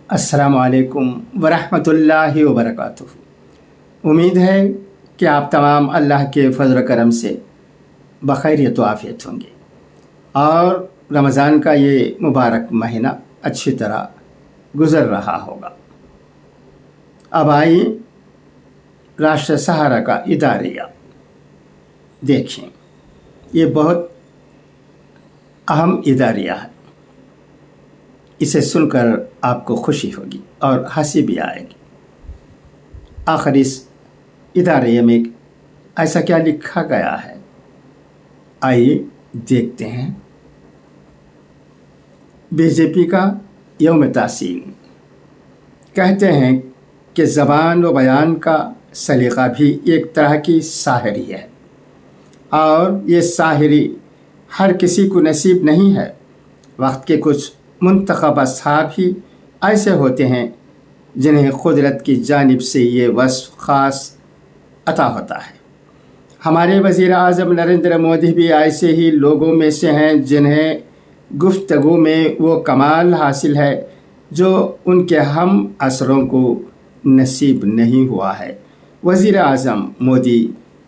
अस्सलामु अलैकुम वरहमतुल्लाहि वबरकातुहू। उम्मीद है कि आप तमाम अल्लाह के फजल करम से बखैरियत व आफियत होंगे और रमज़ान का ये मुबारक महीना अच्छी तरह गुज़र रहा होगा। अब आइए राष्ट्र सहारा का इदारिया देखें। ये बहुत अहम इदारिया है। इसे सुनकर आपको खुशी होगी और हंसी भी आएगी। आखिर इस इदारे में ऐसा क्या लिखा गया है, आइए देखते हैं। बीजेपी का यौम तासीन। कहते हैं कि ज़बान व बयान का सलीक़ा भी एक तरह की साहिरी है और ये साहिरी हर किसी को नसीब नहीं है। वक्त के कुछ मुंतखब असहाब ही ऐसे होते हैं जिन्हें कुदरत की जानिब से ये वस्फ़ ख़ास अता होता है। हमारे वज़ीर आज़म नरेंद्र मोदी भी ऐसे ही लोगों में से हैं जिन्हें गुफ्तगू में वो कमाल हासिल है जो उनके हम असरों को नसीब नहीं हुआ है। वज़ीर आज़म मोदी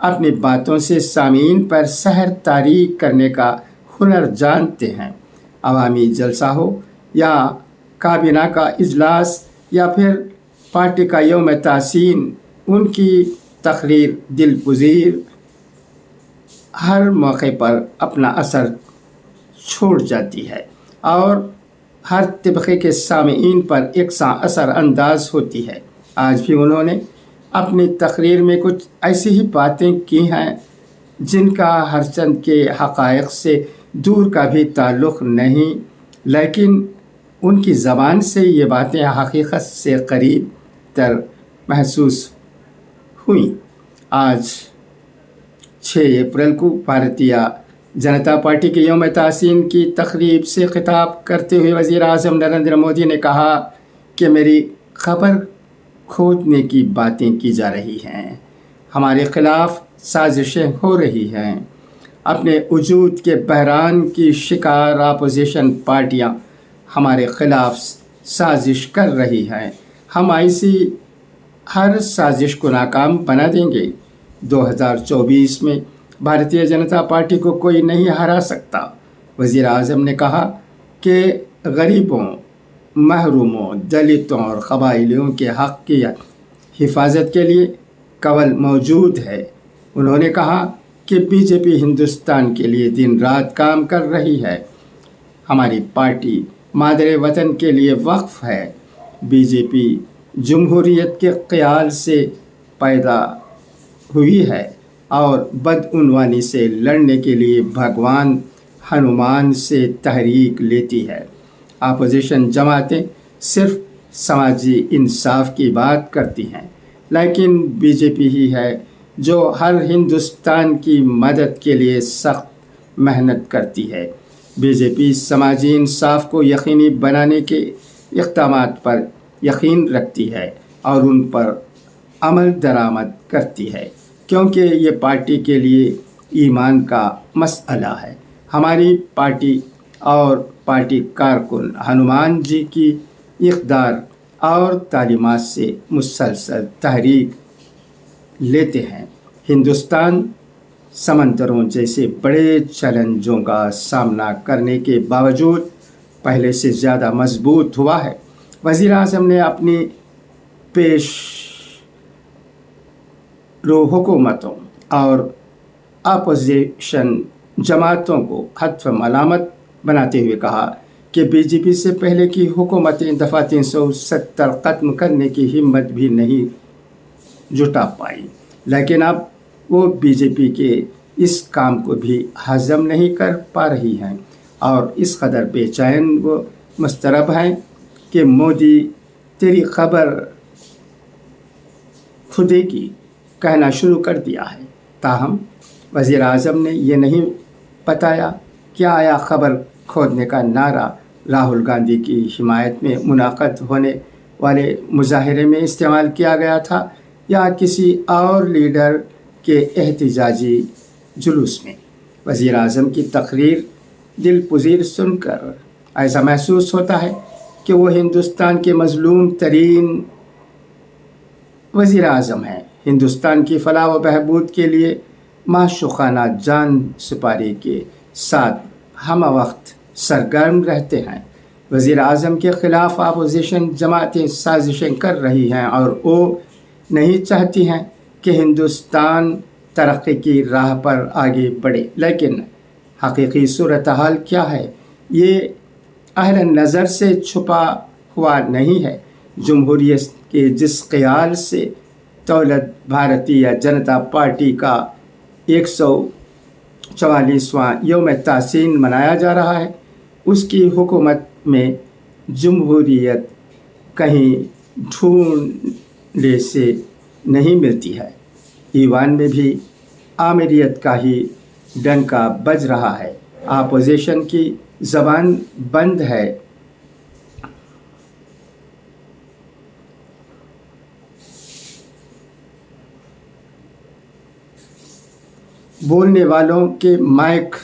अपनी बातों से सामीन पर सहर तारीक करने का हुनर जानते हैं। अवामी जलसा हो या काबीना का इजलास या फिर पार्टी का यौम तासीन, उनकी तकरीर दिलपज़ीर हर मौके पर अपना असर छोड़ जाती है और हर तबके के सामीन पर एकसा असर अंदाज होती है। आज भी उन्होंने अपनी तकरीर में कुछ ऐसी ही बातें की हैं जिनका हर चंद के हक़ाइक़ से दूर का भी ताल्लुक़ नहीं, लेकिन उनकी ज़बान से ये बातें हकीकत से करीब तर महसूस हुई। आज 6 अप्रैल को भारतीय जनता पार्टी के यौम तासीन की तकरीब से खिताब करते हुए वज़ीर आज़म नरेंद्र मोदी ने कहा कि मेरी खबर खोदने की बातें की जा रही हैं, हमारे ख़िलाफ़ साजिशें हो रही हैं। अपने वजूद के बहरान की शिकार अपोजिशन पार्टियां हमारे ख़िलाफ़ साजिश कर रही हैं। हम ऐसी हर साजिश को नाकाम बना देंगे। 2024 में भारतीय जनता पार्टी को कोई नहीं हरा सकता। वज़ीर आज़म ने कहा कि गरीबों, महरूमों, दलितों और क़बाइलियों के हक़ की हिफाजत के लिए कवल मौजूद है। उन्होंने कहा कि बीजेपी हिंदुस्तान के लिए दिन रात काम कर रही है। हमारी पार्टी मादरे वतन के लिए वक्फ है। बीजेपी जमहूरियत के ख़याल से पैदा हुई है और बदउनवानी से लड़ने के लिए भगवान हनुमान से तहरीक लेती है। अपोजिशन जमातें सिर्फ समाजी इंसाफ की बात करती हैं, लेकिन बीजेपी ही है जो हर हिंदुस्तान की मदद के लिए सख्त मेहनत करती है। बीजेपी समाजी इंसाफ को यकीनी बनाने के इक़दामात पर यकीन रखती है और उन पर अमल दरामद करती है, क्योंकि ये पार्टी के लिए ईमान का मसला है। हमारी पार्टी और पार्टी कारकुन हनुमान जी की इक़दार और तालीमात से मुसलसल तहरीक लेते हैं। हिंदुस्तान समंदरों जैसे बड़े चैलेंजों का सामना करने के बावजूद पहले से ज़्यादा मजबूत हुआ है। वज़ीर आज़म ने अपनी पेश रो हुकूमतों और अपोजिशन जमातों को हत्फ मलामत बनाते हुए कहा कि बीजेपी से पहले की हुकूमतें दफ़ा 370 ख़त्म करने की हिम्मत भी नहीं जुटा पाई, लेकिन अब वो बीजेपी के इस काम को भी हज़म नहीं कर पा रही हैं और इस कदर बेचैन व मुस्तरब हैं कि मोदी तेरी खबर खुदे की कहना शुरू कर दिया है। ताहम वज़ीर आज़म ने ये नहीं बताया कि आया खबर खोदने का नारा राहुल गांधी की हिमायत में मुनाक़द होने वाले मुजाहरे में इस्तेमाल किया गया था या किसी और लीडर के एहतिजाजी जुलूस में। वज़ीर आज़म की तकरीर दिलपज़ीर सुनकर ऐसा महसूस होता है کہ وہ ہندوستان کے مظلوم ترین وزیر اعظم ہیں، ہندوستان کی فلاح و بہبود کے لیے معشوقانہ جان سپاری کے ساتھ ہم وقت سرگرم رہتے ہیں۔ وزیر اعظم کے خلاف اپوزیشن جماعتیں سازشیں کر رہی ہیں اور وہ نہیں چاہتی ہیں کہ ہندوستان ترقی کی راہ پر آگے بڑھے، لیکن حقیقی صورتحال کیا ہے یہ اہل نظر سے چھپا ہوا نہیں ہے۔ جمہوریت کے جس خیال سے دولت بھارتیہ جنتا پارٹی کا 144واں یوم تاسیس منایا جا رہا ہے، اس کی حکومت میں جمہوریت کہیں ڈھونڈنے سے نہیں ملتی ہے۔ ایوان میں بھی آمریت کا ہی ڈنکا بج رہا ہے، اپوزیشن کی زبان بند ہے۔ بولنے والوں کے مائک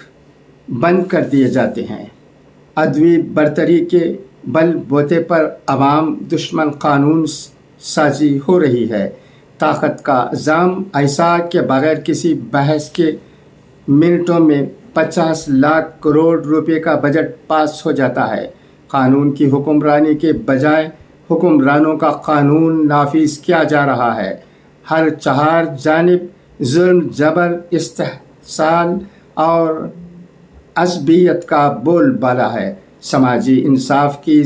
بند کر دیے جاتے ہیں۔ عدوی برتری کے بل بوتے پر عوام دشمن قانون سازی ہو رہی ہے۔ طاقت کا عزم ایسا کہ بغیر کسی بحث کے منٹوں میں 50 لاکھ کروڑ روپے کا بجٹ پاس ہو جاتا ہے۔ قانون کی حکمرانی کے بجائے حکمرانوں کا قانون نافذ کیا جا رہا ہے۔ ہر چہار جانب ظلم، جبر، استحصال اور عصبیت کا بول بالا ہے۔ سماجی انصاف کی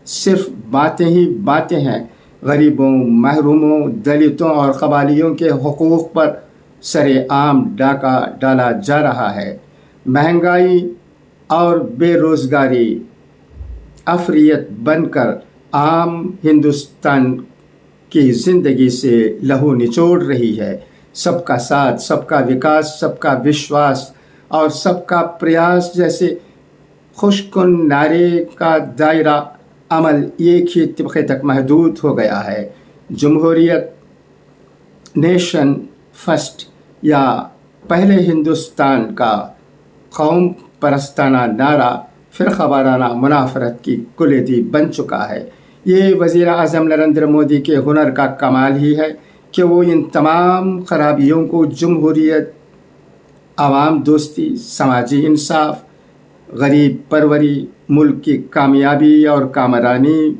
صرف باتیں ہی باتیں ہیں۔ غریبوں، محروموں، دلتوں اور قبائلیوں کے حقوق پر سر عام ڈاکہ ڈالا جا رہا ہے۔ مہنگائی اور بے روزگاری افریت بن کر عام ہندوستان کی زندگی سے لہو نچوڑ رہی ہے۔ سب کا ساتھ، سب کا وکاس، سب کا وشواس اور سب کا پریاس جیسے خوش کن نعرے کا دائرہ عمل ایک ہی طبقے تک محدود ہو گیا ہے۔ جمہوریت، نیشن فرسٹ یا پہلے ہندوستان کا قوم پرستانہ نعرہ فرقہ وارانہ منافرت کی کلیدی بن چکا ہے۔ یہ وزیر اعظم نریندر مودی کے ہنر کا کمال ہی ہے کہ وہ ان تمام خرابیوں کو جمہوریت، عوام دوستی، سماجی انصاف، غریب پروری، ملک کی کامیابی اور کامرانی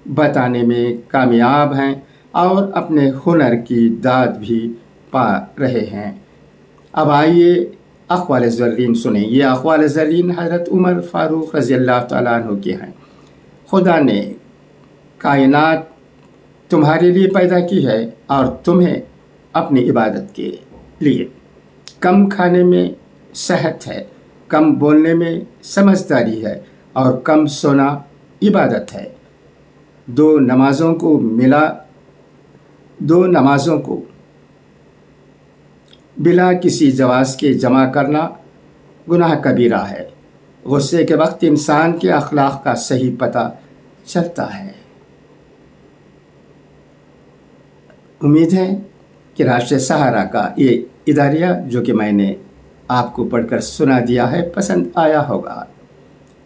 بتانے میں کامیاب ہیں اور اپنے ہنر کی داد بھی پا رہے ہیں۔ اب آئیے اقوال زرین سنیں۔ یہ اقوال زرین حضرت عمر فاروق رضی اللہ تعالیٰ عنہ کے ہیں۔ خدا نے کائنات تمہارے لیے پیدا کی ہے اور تمہیں اپنی عبادت کے لیے۔ کم کھانے میں صحت ہے، کم بولنے میں سمجھداری ہے اور کم سونا عبادت ہے۔ دو نمازوں کو بلا کسی جواز کے جمع کرنا گناہ کبیرہ ہے۔ غصے کے وقت انسان کے اخلاق کا صحیح پتہ چلتا ہے۔ امید ہے کہ راشٹر سہارا کا یہ اداریہ جو کہ میں نے آپ کو پڑھ کر سنا دیا ہے پسند آیا ہوگا۔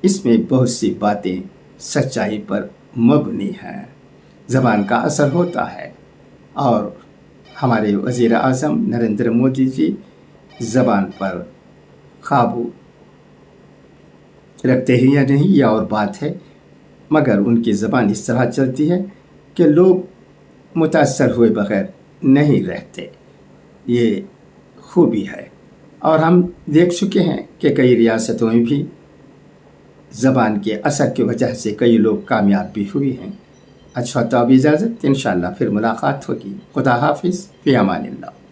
اس میں بہت سی باتیں سچائی پر مبنی ہیں، زبان کا اثر ہوتا ہے اور ہمارے وزیر اعظم نریندر مودی جی زبان پر قابو رکھتے ہی یا نہیں یہ اور بات ہے، مگر ان کی زبان اس طرح چلتی ہے کہ لوگ متاثر ہوئے بغیر نہیں رہتے۔ یہ خوبی ہے اور ہم دیکھ چکے ہیں کہ کئی ریاستوں میں بھی زبان کے اثر کی وجہ سے کئی لوگ کامیاب بھی ہوئے ہیں۔ اچھا تو اب اجازت، انشاءاللہ پھر ملاقات ہوگی۔ خدا حافظ، فی امان اللہ۔